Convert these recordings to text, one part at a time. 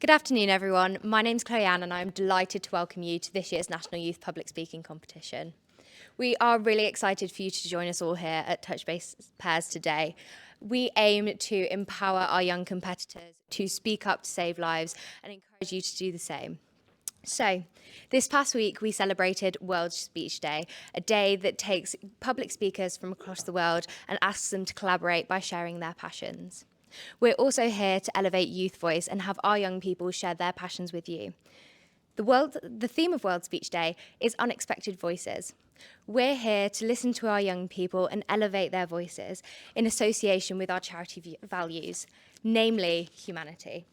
Good afternoon, everyone. My name's Chloe Ann, and I'm delighted to welcome you to this year's National Youth Public Speaking Competition. We are really excited for you to join us all here at Touch Base Pairs today. We aim to empower our young competitors to speak up to save lives and encourage you to do the same. So, this past week we celebrated World Speech Day, a day that takes public speakers from across the world and asks them to collaborate by sharing their passions. We're also here to elevate youth voice and have our young people share their passions with you. The theme of World Speech Day is Unexpected Voices. We're here to listen to our young people and elevate their voices in association with our charity values, namely humanity.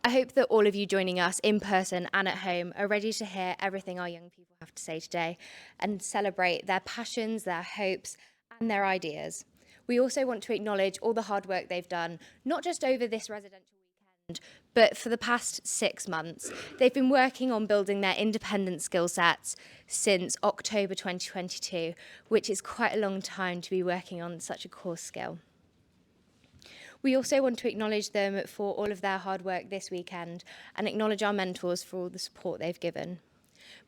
I hope that all of you joining us in person and at home are ready to hear everything our young people have to say today and celebrate their passions, their hopes, and their ideas. We also want to acknowledge all the hard work they've done, not just over this residential weekend, but for the past 6 months. They've been working on building their independent skill sets since October 2022, which is quite a long time to be working on such a core skill. We also want to acknowledge them for all of their hard work this weekend and acknowledge our mentors for all the support they've given.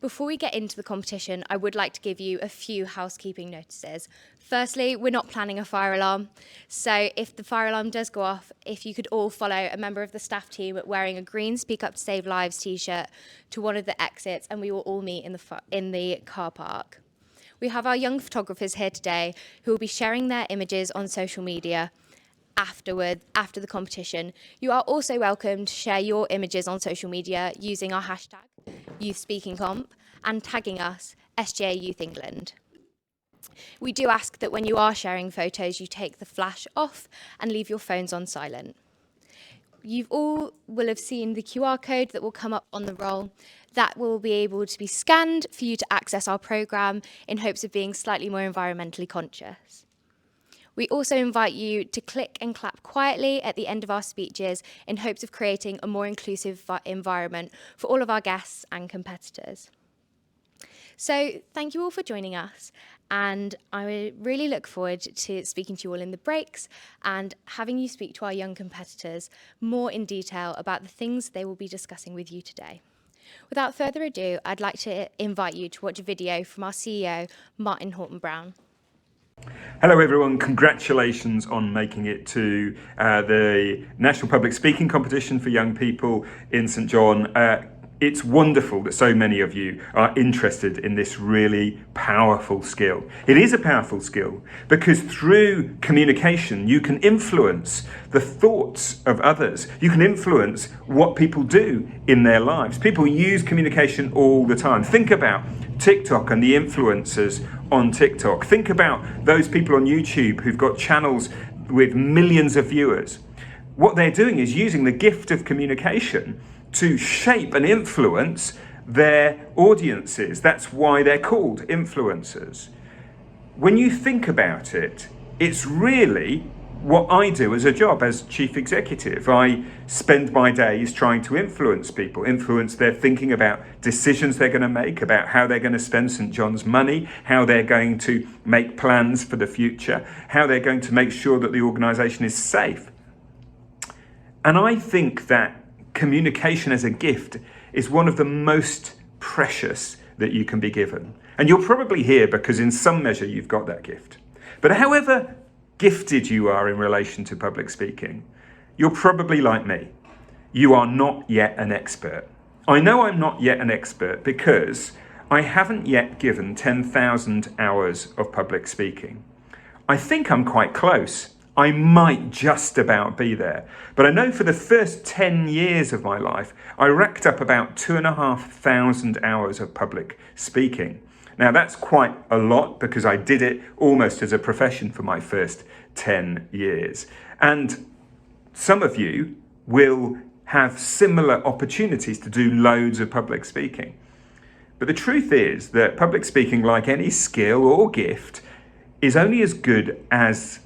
Before we get into the competition, I would like to give you a few housekeeping notices. Firstly, we're not planning a fire alarm, so if the fire alarm does go off, if you could all follow a member of the staff team wearing a green Speak Up to Save Lives t-shirt to one of the exits, and we will all meet in the car park. We have our young photographers here today who will be sharing their images on social media after the competition. You are also welcome to share your images on social media using our hashtag YouthSpeakingComp and tagging us SGA Youth England. We do ask that when you are sharing photos, you take the flash off and leave your phones on silent. You all will have seen the QR code that will come up on the roll. That will be able to be scanned for you to access our programme in hopes of being slightly more environmentally conscious. We also invite you to click and clap quietly at the end of our speeches in hopes of creating a more inclusive environment for all of our guests and competitors. So thank you all for joining us, and I really look forward to speaking to you all in the breaks and having you speak to our young competitors more in detail about the things they will be discussing with you today. Without further ado, I'd like to invite you to watch a video from our CEO, Martin Horton-Brown. Hello everyone, congratulations on making it to the National Public Speaking Competition for young people in St John. It's wonderful that so many of you are interested in this really powerful skill. It is a powerful skill because through communication you can influence the thoughts of others. You can influence what people do in their lives. People use communication all the time. Think about TikTok and the influencers on TikTok. Think about those people on YouTube who've got channels with millions of viewers. What they're doing is using the gift of communication to shape and influence their audiences. That's why they're called influencers. When you think about it, it's really what I do as a job as chief executive. I spend my days trying to influence people, influence their thinking about decisions they're going to make, about how they're going to spend St John's money, how they're going to make plans for the future, how they're going to make sure that the organisation is safe. And I think that communication as a gift is one of the most precious that you can be given. And you're probably here because in some measure you've got that gift. But however gifted you are in relation to public speaking, you're probably like me. You are not yet an expert. I know I'm not yet an expert because I haven't yet given 10,000 hours of public speaking. I think I'm quite close. I might just about be there. But I know for the first 10 years of my life, I racked up about 2,500 hours of public speaking. Now that's quite a lot because I did it almost as a profession for my first 10 years. And some of you will have similar opportunities to do loads of public speaking. But the truth is that public speaking, like any skill or gift, is only as good as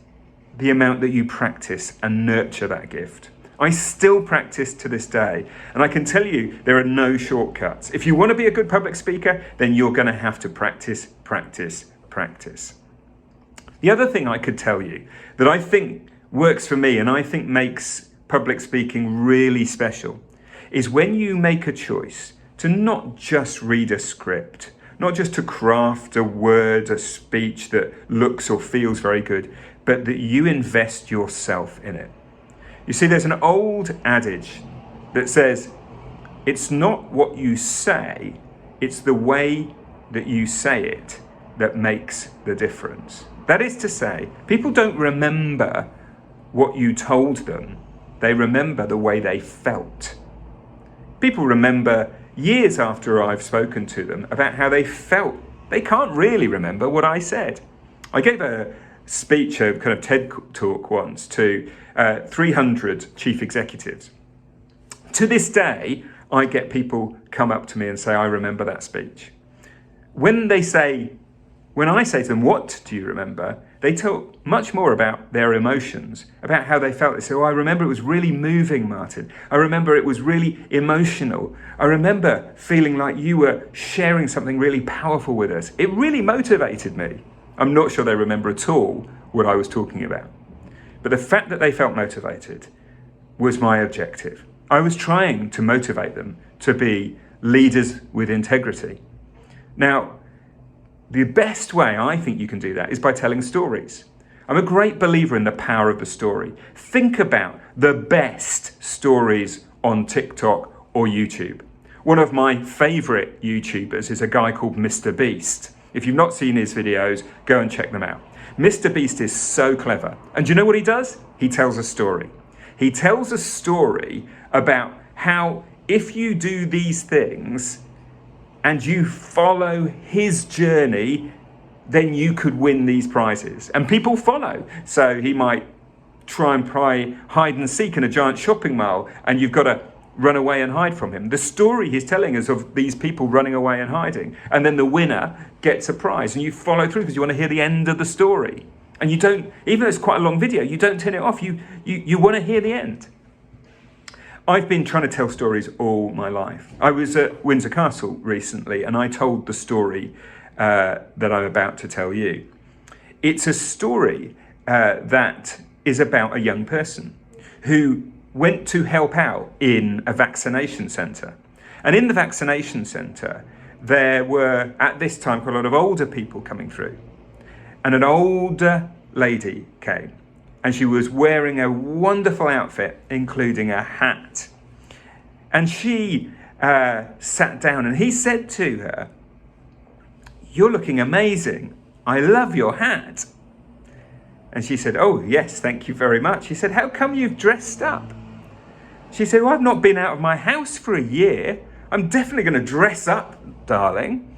the amount that you practice and nurture that gift. I still practice to this day, and I can tell you there are no shortcuts. If you want to be a good public speaker, then you're going to have to practice, practice, practice. The other thing I could tell you that I think works for me and I think makes public speaking really special is when you make a choice to not just read a script, not just to craft a word, a speech that looks or feels very good, but that you invest yourself in it. You see, there's an old adage that says, it's not what you say, it's the way that you say it that makes the difference. That is to say, people don't remember what you told them, they remember the way they felt. People remember years after I've spoken to them about how they felt. They can't really remember what I said. I gave a speech, a kind of TED talk once to 300 chief executives. To this day, I get people come up to me and say, I remember that speech. When I say to them, what do you remember? They talk much more about their emotions, about how they felt. They say, oh, I remember it was really moving, Martin. I remember it was really emotional. I remember feeling like you were sharing something really powerful with us. It really motivated me. I'm not sure they remember at all what I was talking about. But the fact that they felt motivated was my objective. I was trying to motivate them to be leaders with integrity. Now, the best way I think you can do that is by telling stories. I'm a great believer in the power of the story. Think about the best stories on TikTok or YouTube. One of my favorite YouTubers is a guy called Mr. Beast. If you've not seen his videos, go and check them out. Mr. Beast is so clever. And do you know what he does? He tells a story. He tells a story about how if you do these things and you follow his journey, then you could win these prizes. And people follow. So he might try and play hide and seek in a giant shopping mall, and you've got to run away and hide from him. The story he's telling is of these people running away and hiding. And then the winner gets a prize. And you follow through because you want to hear the end of the story. And you don't, even though it's quite a long video, you don't turn it off. You want to hear the end. I've been trying to tell stories all my life. I was at Windsor Castle recently and I told the story that I'm about to tell you. It's a story that is about a young person who went to help out in a vaccination centre. And in the vaccination centre, there were, at this time, quite a lot of older people coming through. And an older lady came. And she was wearing a wonderful outfit, including a hat. And she sat down and he said to her, "You're looking amazing. I love your hat." And she said, "Oh, yes, thank you very much." He said, "How come you've dressed up?" She said, "Well, I've not been out of my house for a year. I'm definitely going to dress up, darling."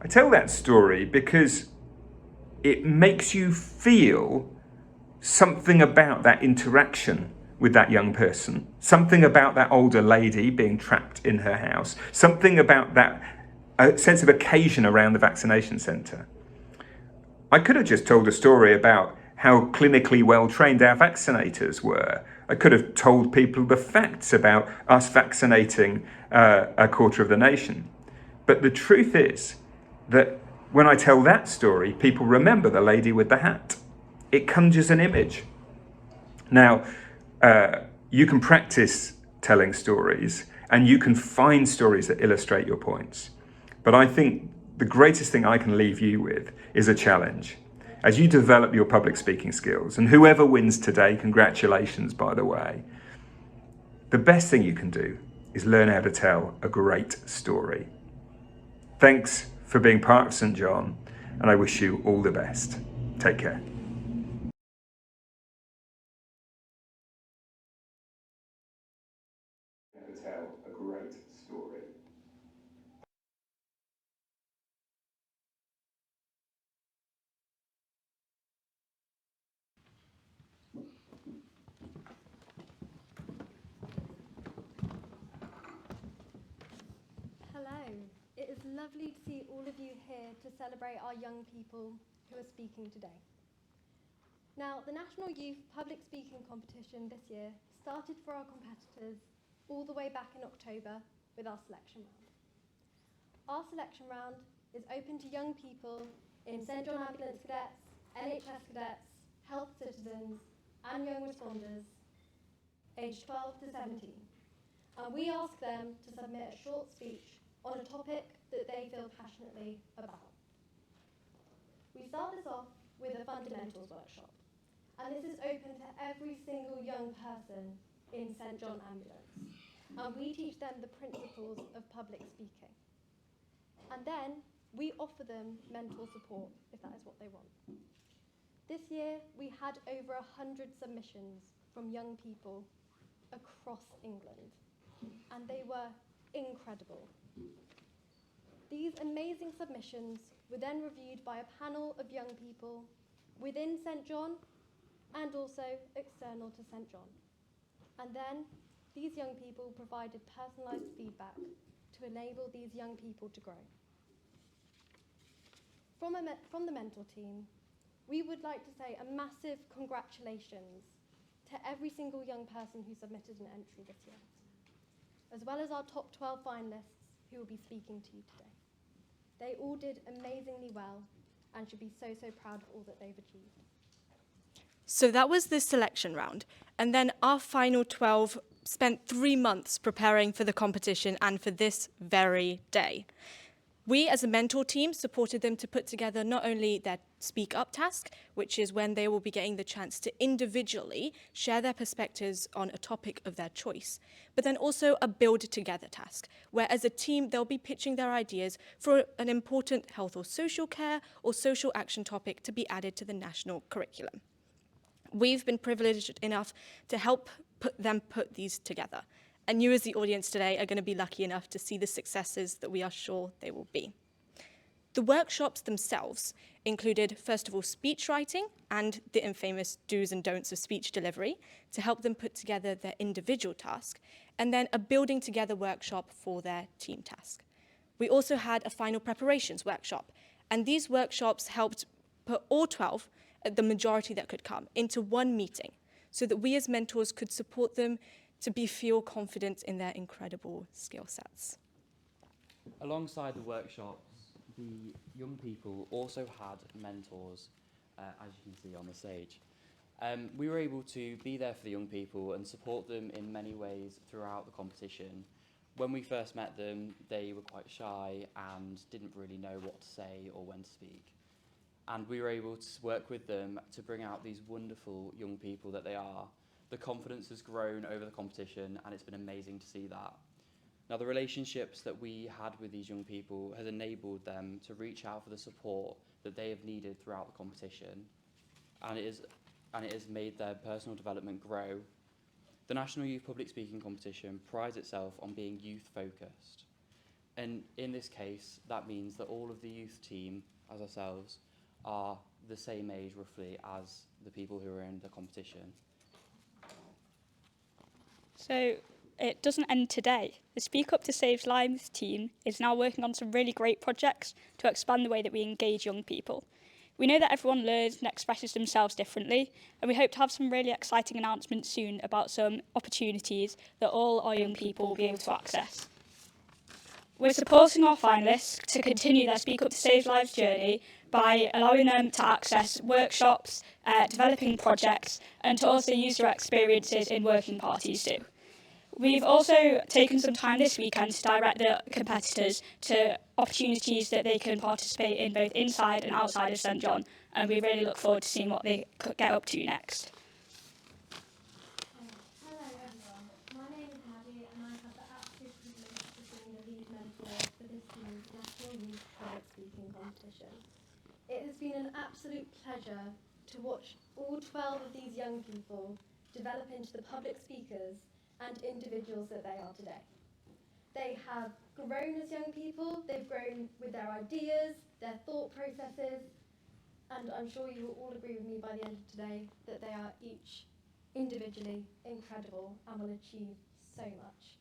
I tell that story because it makes you feel something about that interaction with that young person, something about that older lady being trapped in her house, something about that sense of occasion around the vaccination centre. I could have just told a story about how clinically well trained our vaccinators were. I could have told people the facts about us vaccinating a quarter of the nation. But the truth is that when I tell that story, people remember the lady with the hat. It conjures an image. Now, you can practice telling stories and you can find stories that illustrate your points. But I think the greatest thing I can leave you with is a challenge. As you develop your public speaking skills, and whoever wins today, congratulations, by the way, the best thing you can do is learn how to tell a great story. Thanks for being part of St. John, and I wish you all the best. Take care. To tell a great story. Hello. It is lovely to see all of you here to celebrate our young people who are speaking today. Now, the National Youth Public Speaking Competition this year started for our competitors all the way back in October with our selection round. Our selection round is open to young people in St. John Ambulance Cadets, NHS Cadets, Health Citizens, and Young Responders aged 12 to 17. And we ask them to submit a short speech on a topic that they feel passionately about. We start this off with a fundamentals workshop, and this is open to every single young person in St John Ambulance. And we teach them the principles of public speaking. And then we offer them mentor support if that is what they want. This year, we had over 100 submissions from young people across England, and they were incredible. These amazing submissions were then reviewed by a panel of young people within St John and also external to St John. And then these young people provided personalised feedback to enable these young people to grow. From the mentor team, we would like to say a massive congratulations to every single young person who submitted an entry this year, as well as our top 12 finalists who will be speaking to you today. They all did amazingly well and should be so proud of all that they've achieved. So that was the selection round. And then our final 12 spent 3 months preparing for the competition and for this very day. We, as a mentor team, supported them to put together not only their Speak Up task, which is when they will be getting the chance to individually share their perspectives on a topic of their choice, but then also a Build Together task, where as a team, they'll be pitching their ideas for an important health or social care or social action topic to be added to the national curriculum. We've been privileged enough to help put these together. And you as the audience today are going to be lucky enough to see the successes that we are sure they will be. The workshops themselves included, first of all, speech writing and the infamous do's and don'ts of speech delivery to help them put together their individual task, and then a building together workshop for their team task. We also had a final preparations workshop, and these workshops helped put all 12, the majority that could come, into one meeting so that we as mentors could support them to feel confident in their incredible skill sets. Alongside the workshops, the young people also had mentors, as you can see on the stage. We were able to be there for the young people and support them in many ways throughout the competition. When we first met them, they were quite shy and didn't really know what to say or when to speak. And we were able to work with them to bring out these wonderful young people that they are. The confidence has grown over the competition, and it's been amazing to see that. Now, the relationships that we had with these young people has enabled them to reach out for the support that they have needed throughout the competition, and it has made their personal development grow. The National Youth Public Speaking Competition prides itself on being youth-focused, and in this case, that means that all of the youth team, as ourselves, are the same age roughly as the people who are in the competition. So it doesn't end today. The Speak Up to Save Lives team is now working on some really great projects to expand the way that we engage young people. We know that everyone learns and expresses themselves differently, and we hope to have some really exciting announcements soon about some opportunities that all our young people will be able to access. We're supporting our finalists to continue their Speak Up to Save Lives journey by allowing them to access workshops, developing projects, and to also use their experiences in working parties too. We've also taken some time this weekend to direct the competitors to opportunities that they can participate in both inside and outside of St John, and we really look forward to seeing what they could get up to next. Hello everyone, my name is Maddi and I have the absolute privilege of being the lead mentor for this year's National Youth Public Speaking Competition. It has been an absolute pleasure to watch all 12 of these young people develop into the public speakers and individuals that they are today. They have grown as young people, they've grown with their ideas, their thought processes, and I'm sure you will all agree with me by the end of today that they are each individually incredible and will achieve so much.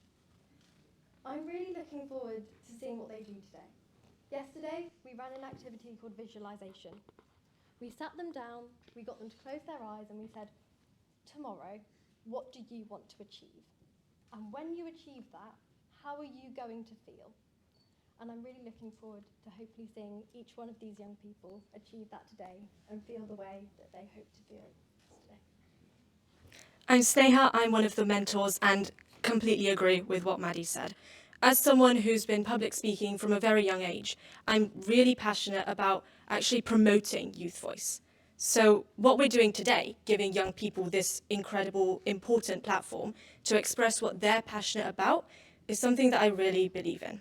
I'm really looking forward to seeing what they do today. Yesterday, we ran an activity called visualisation. We sat them down, we got them to close their eyes and we said, tomorrow, what do you want to achieve? And when you achieve that, how are you going to feel? And I'm really looking forward to hopefully seeing each one of these young people achieve that today and feel the way that they hope to feel today. I'm Sneha, I'm one of the mentors, and completely agree with what Maddi said. As someone who's been public speaking from a very young age, I'm really passionate about actually promoting youth voice. So what we're doing today, giving young people this incredible, important platform to express what they're passionate about, is something that I really believe in.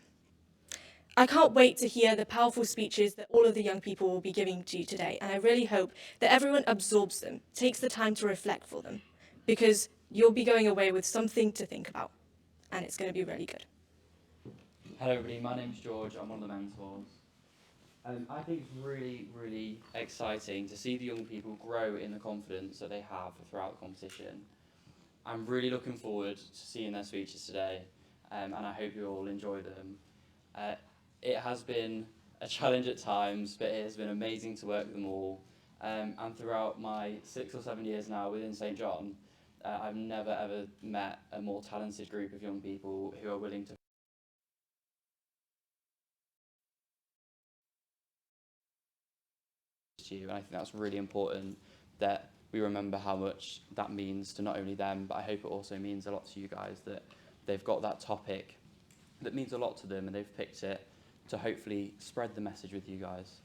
I can't wait to hear the powerful speeches that all of the young people will be giving to you today, and I really hope that everyone absorbs them, takes the time to reflect for them, because you'll be going away with something to think about, and it's going to be really good. Hello everybody, my name's George, I'm one of the mentors. I think it's really, really exciting to see the young people grow in the confidence that they have throughout the competition. I'm really looking forward to seeing their speeches today, and I hope you all enjoy them. It has been a challenge at times, but it has been amazing to work with them all. And throughout my 6 or 7 years now within St John, I've never ever met a more talented group of young people who are willing to you, and I think that's really important that we remember how much that means to not only them, but I hope it also means a lot to you guys, that they've got that topic that means a lot to them and they've picked it to hopefully spread the message with you guys.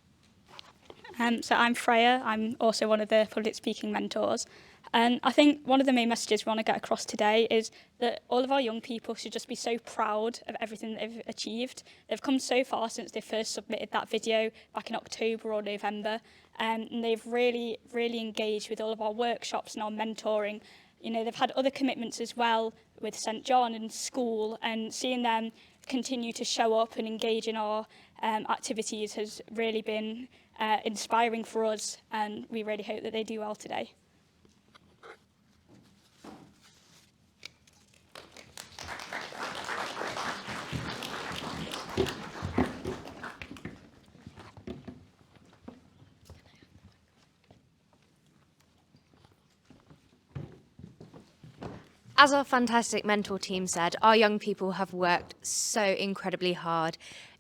So I'm Freya, I'm also one of the public speaking mentors. And I think one of the main messages we want to get across today is that all of our young people should just be so proud of everything they've achieved. They've come so far since they first submitted that video back in October or November. And they've really, really engaged with all of our workshops and our mentoring. You know, they've had other commitments as well with St John and school, and seeing them continue to show up and engage in our activities has really been inspiring for us, and we really hope that they do well today. As our fantastic mentor team said, our young people have worked so incredibly hard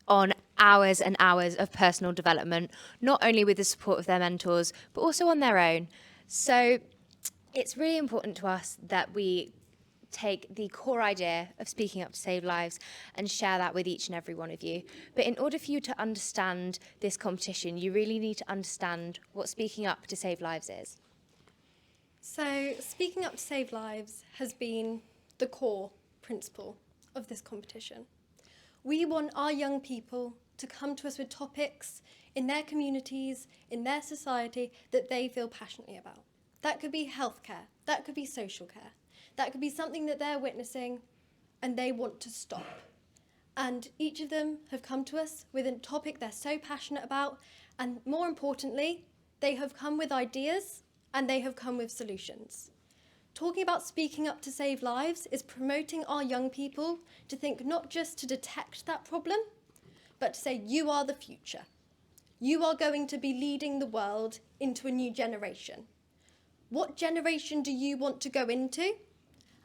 on hours and hours of personal development, not only with the support of their mentors, but also on their own. So it's really important to us that we take the core idea of speaking up to save lives and share that with each and every one of you. But in order for you to understand this competition, you really need to understand what speaking up to save lives is. So, speaking up to save lives has been the core principle of this competition. We want our young people to come to us with topics in their communities, in their society, that they feel passionately about. That could be healthcare, that could be social care, that could be something that they're witnessing and they want to stop. And each of them have come to us with a topic they're so passionate about, and more importantly, they have come with ideas and they have come with solutions. Talking about speaking up to save lives is promoting our young people to think not just to detect that problem, but to say, you are the future. You are going to be leading the world into a new generation. What generation do you want to go into?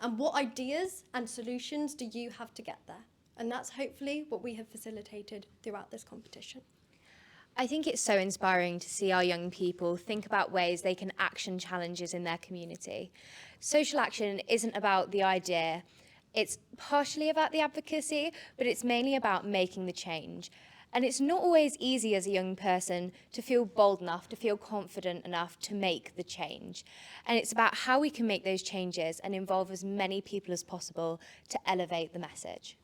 And what ideas and solutions do you have to get there? And that's hopefully what we have facilitated throughout this competition. I think it's so inspiring to see our young people think about ways they can action challenges in their community. Social action isn't about the idea. It's partially about the advocacy, but it's mainly about making the change. And it's not always easy as a young person to feel bold enough, to feel confident enough to make the change. And it's about how we can make those changes and involve as many people as possible to elevate the message.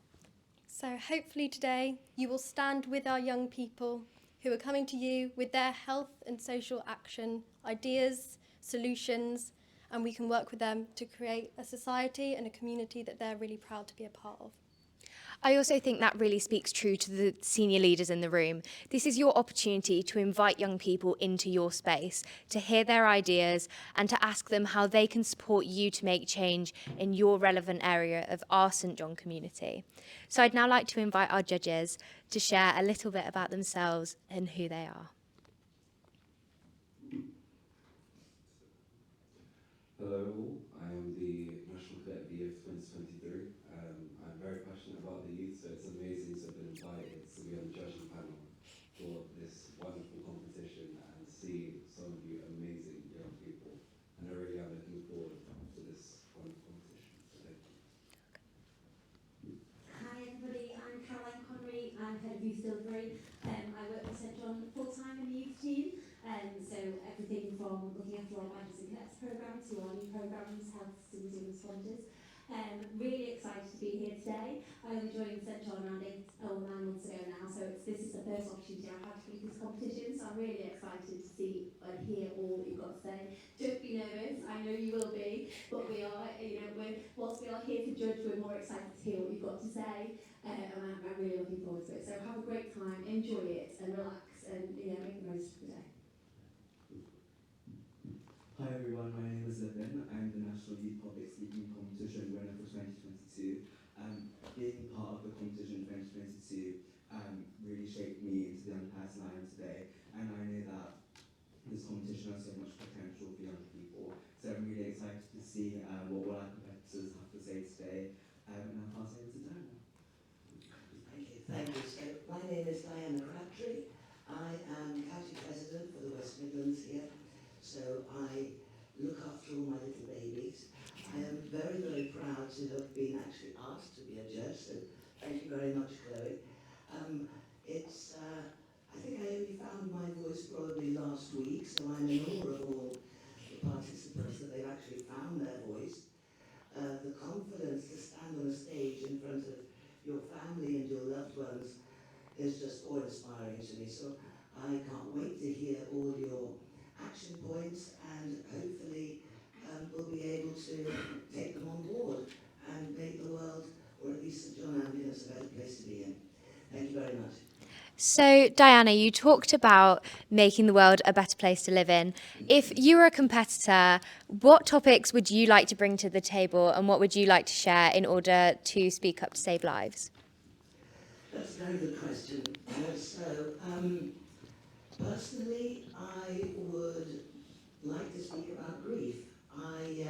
So hopefully today you will stand with our young people who are coming to you with their health and social action ideas, solutions, and we can work with them to create a society and a community that they're really proud to be a part of. I also think that really speaks true to the senior leaders in the room. This is your opportunity to invite young people into your space, to hear their ideas and to ask them how they can support you to make change in your relevant area of our St John community. So I'd now like to invite our judges to share a little bit about themselves and who they are. Hello all, I am the National Cadet of the Year for 2023. I'm very passionate about the youth, so it's amazing to have been invited to be on the judging panel for this wonderful competition and see some of you amazing young people. And I really am looking forward to this wonderful competition, so thank you. to our Badges and Cadets programme, to our new programmes, Health Systems and Responders. Really excited to be here today. I only joined St John around 8 or 9 months ago now, so this is the first opportunity I've had to be at this competition, so I'm really excited to see and hear all that you've got to say. Don't be nervous, I know you will be, but we are, whilst we are here to judge, we're more excited to hear what you've got to say, and I'm really looking forward to it. So have a great time, enjoy it, and relax, and make the most of the day. Hi everyone, my name is Levin. I'm the National Youth Public Speaking Competition winner for 2022. Being part of the competition 2022 really shaped me into the young person I am today, and I know that this competition has so much potential for young people. So I'm really excited to see what all our competitors have to say today, and I'll pass over to Diana. Thank you. So my name is Diana Crabtree. I am county president for the West Midlands here. So I look after all my little babies. I am very, very proud to have been actually asked to be a judge, so thank you very much, Chloe. I think I only found my voice probably last week, so I'm in awe of all the participants that they've actually found their voice. The confidence to stand on a stage in front of your family and your loved ones is just awe-inspiring to me. So I can't wait to hear all your action points, and hopefully we'll be able to take them on board and make the world, or at least St John Ambulance, a better place to be in. Thank you very much. So, Diana, you talked about making the world a better place to live in. If you were a competitor, what topics would you like to bring to the table, and what would you like to share in order to speak up to save lives? That's a very good question. Personally, I would like to speak about grief. I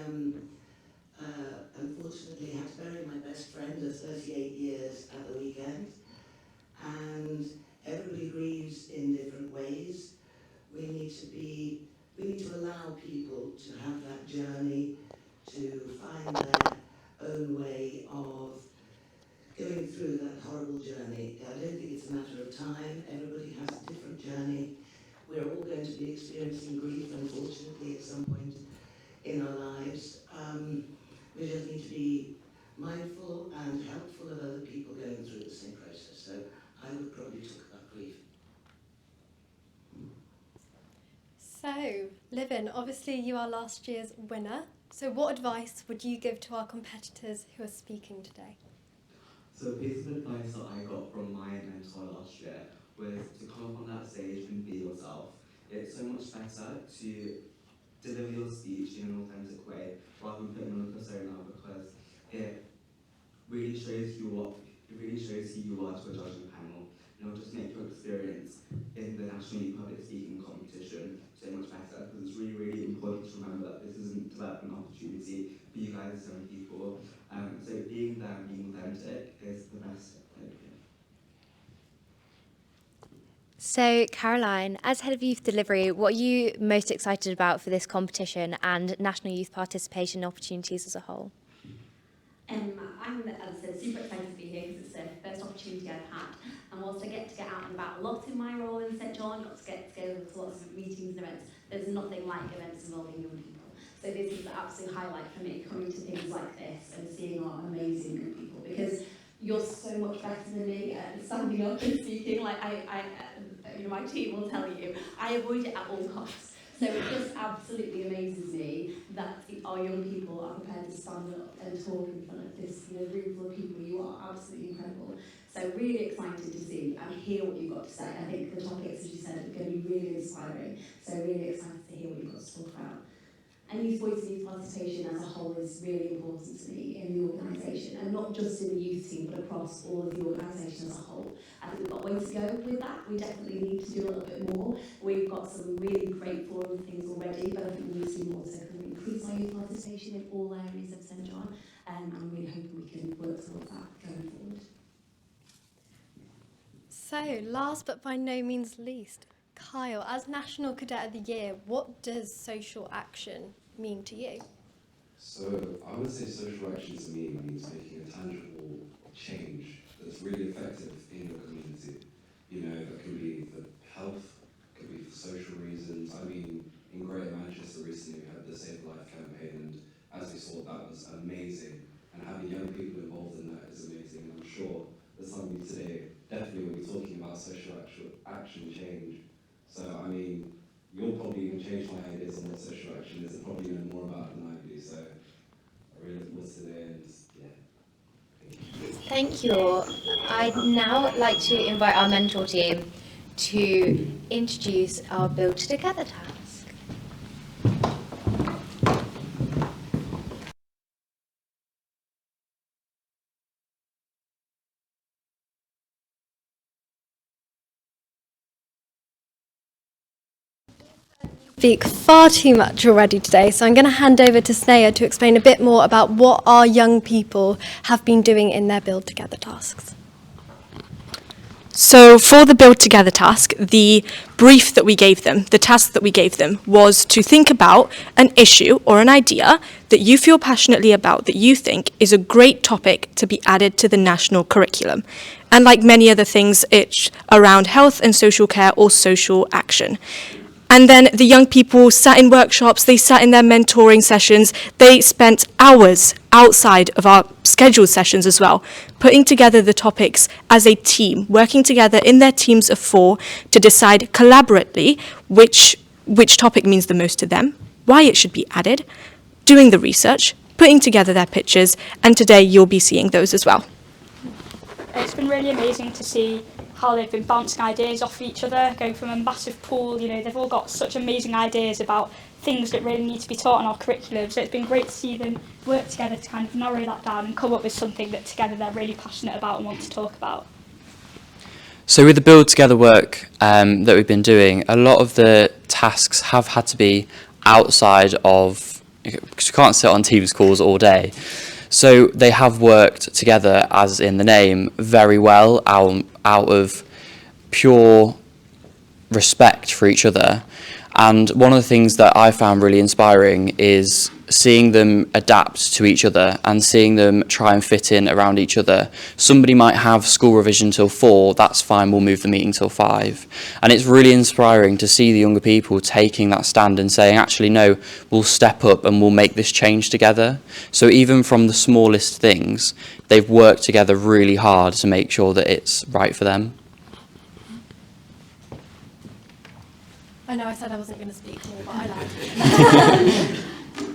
unfortunately had to bury my best friend of 38 years at the weekend, and everybody grieves in different ways. We need to allow people to have that journey, to find their own way of going through that horrible journey. I don't think it's a matter of time. Everybody has a different journey. We're all going to be experiencing grief, unfortunately, at some point in our lives. We just need to be mindful and helpful of other people going through the same process. So I would probably talk about grief. So, Livin, obviously you are last year's winner. So what advice would you give to our competitors who are speaking today? So a piece of advice that I got from my mentor last year was to come up on that stage and be yourself. It's so much better to deliver your speech in an authentic way rather than putting on a persona, because it really shows who you are to a judging panel, and it'll just make your experience in the National Youth Public Speaking Competition so much better, because it's really, really important to remember that this isn't a development opportunity for you guys as young people. So being there and being authentic is the best thing. So, Caroline, as Head of Youth Delivery, what are you most excited about for this competition and national youth participation opportunities as a whole? I'm, as I said, super excited to be here because it's the first opportunity I've had. And whilst I get to get out and about a lot in my role in St John, got to get to go to lots of meetings and events, there's nothing like events involving young people. So this is the absolute highlight for me, coming to things like this and seeing our amazing young people, because you're so much better than me at standing up and speaking. Like my team will tell you, I avoid it at all costs. So it just absolutely amazes me that our young people are prepared to stand up and talk in front of this room full of people. You are absolutely incredible. So really excited to see and hear what you've got to say. I think the topics, as you said, are going to be really inspiring. So really excited to hear what you've got to talk about. And youth voice and youth participation as a whole is really important to me in the organisation, and not just in the youth team, but across all of the organisation as a whole. I think we've got a way to go with that. We definitely need to do a little bit more. We've got some really great forum things already, but I think we need to do more to kind of increase our youth participation in all areas of St John, and I'm really hoping we can work towards that going forward. So, last but by no means least, Kyle, as National Cadet of the Year, what does social action mean to you? So I would say social action to me means making a tangible change that's really effective in your community. That could be for health, could be for social reasons. I mean, in Greater Manchester recently we had the Save Life campaign, and as we saw, that was amazing. And having young people involved in that is amazing. And I'm sure that some of you today definitely will be talking about social action change. So, I mean, you'll probably even change my ideas on what social action is and probably know more about it than I do. So, I really look forward to today, and yeah. Thank you all. I'd now like to invite our mentor team to introduce our Build Together task. Speak far too much already today, so I'm going to hand over to Sneha to explain a bit more about what our young people have been doing in their Build Together tasks. So for the Build Together task, the brief that we gave them, the task that we gave them, was to think about an issue or an idea that you feel passionately about, that you think is a great topic to be added to the national curriculum. And like many other things, it's around health and social care or social action. And then the young people sat in workshops, they sat in their mentoring sessions, they spent hours outside of our scheduled sessions as well, putting together the topics as a team, working together in their teams of 4 to decide collaboratively which topic means the most to them, why it should be added, doing the research, putting together their pictures, and today you'll be seeing those as well. It's been really amazing to see how they've been bouncing ideas off each other, going from a massive pool. You know, they've all got such amazing ideas about things that really need to be taught in our curriculum. So it's been great to see them work together to kind of narrow that down and come up with something that together they're really passionate about and want to talk about. So with the Build Together work that we've been doing, a lot of the tasks have had to be outside of, because you can't sit on Teams calls all day. So they have worked together, as in the name, very well out of pure respect for each other. And one of the things that I found really inspiring is seeing them adapt to each other and seeing them try and fit in around each other. Somebody might have school revision till 4, that's fine, we'll move the meeting till 5. And it's really inspiring to see the younger people taking that stand and saying, actually, no, we'll step up and we'll make this change together. So even from the smallest things, they've worked together really hard to make sure that it's right for them. I know I said I wasn't going to speak more, but I lied.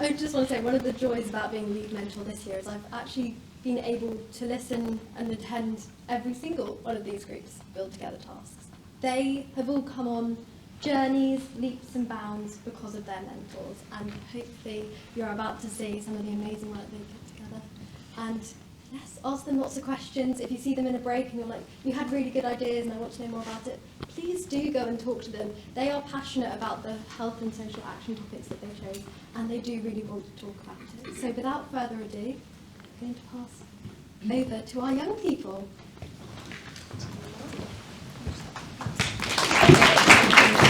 I just want to say one of the joys about being lead mentor this year is I've actually been able to listen and attend every single one of these groups' Build Together tasks. They have all come on journeys, leaps and bounds because of their mentors, and hopefully you're about to see some of the amazing work they've put together. And yes, ask them lots of questions. If you see them in a break and you're like, you had really good ideas and I want to know more about it, please do go and talk to them. They are passionate about the health and social action topics that they chose, and they do really want to talk about it. So without further ado, I'm going to pass over to our young people.